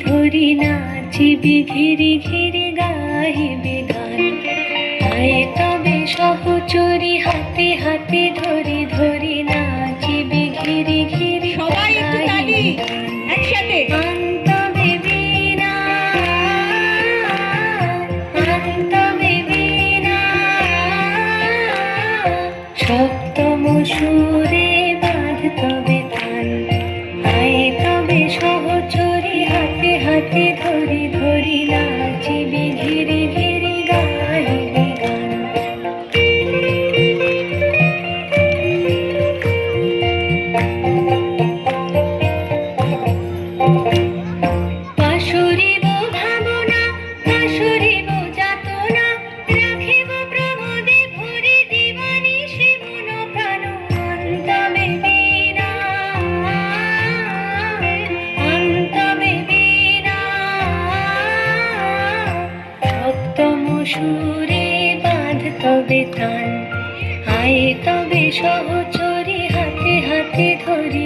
ধরি নাচিবি ঘিরি ঘিরি গাহিবি গান। আয় তবে সহচরি হাতে হাতে ধরি ধরি নাচিবি ঘিরি ঘিরি সবাই একটু তালি একসাথে। তবে বিনা তবে বিনা সপ্তম সুরে বাঁধ তবে তান। আয় তবে সহচরি হাতে হাতে ধরি ধরি নাচিবি ঘিরি ঘিরি গাহিবি গান। পাশুরিব ভাবনা পাশুরিব যাতনা রাখিব প্রমোদে ভরি দিবানিশি মন প্রাণ। অন্তবে বিনা অন্তবে বিনা সপ্তম সুরে বাঁধ তবে তান। আয় তবে সহচরি হাতে হাতে ধরি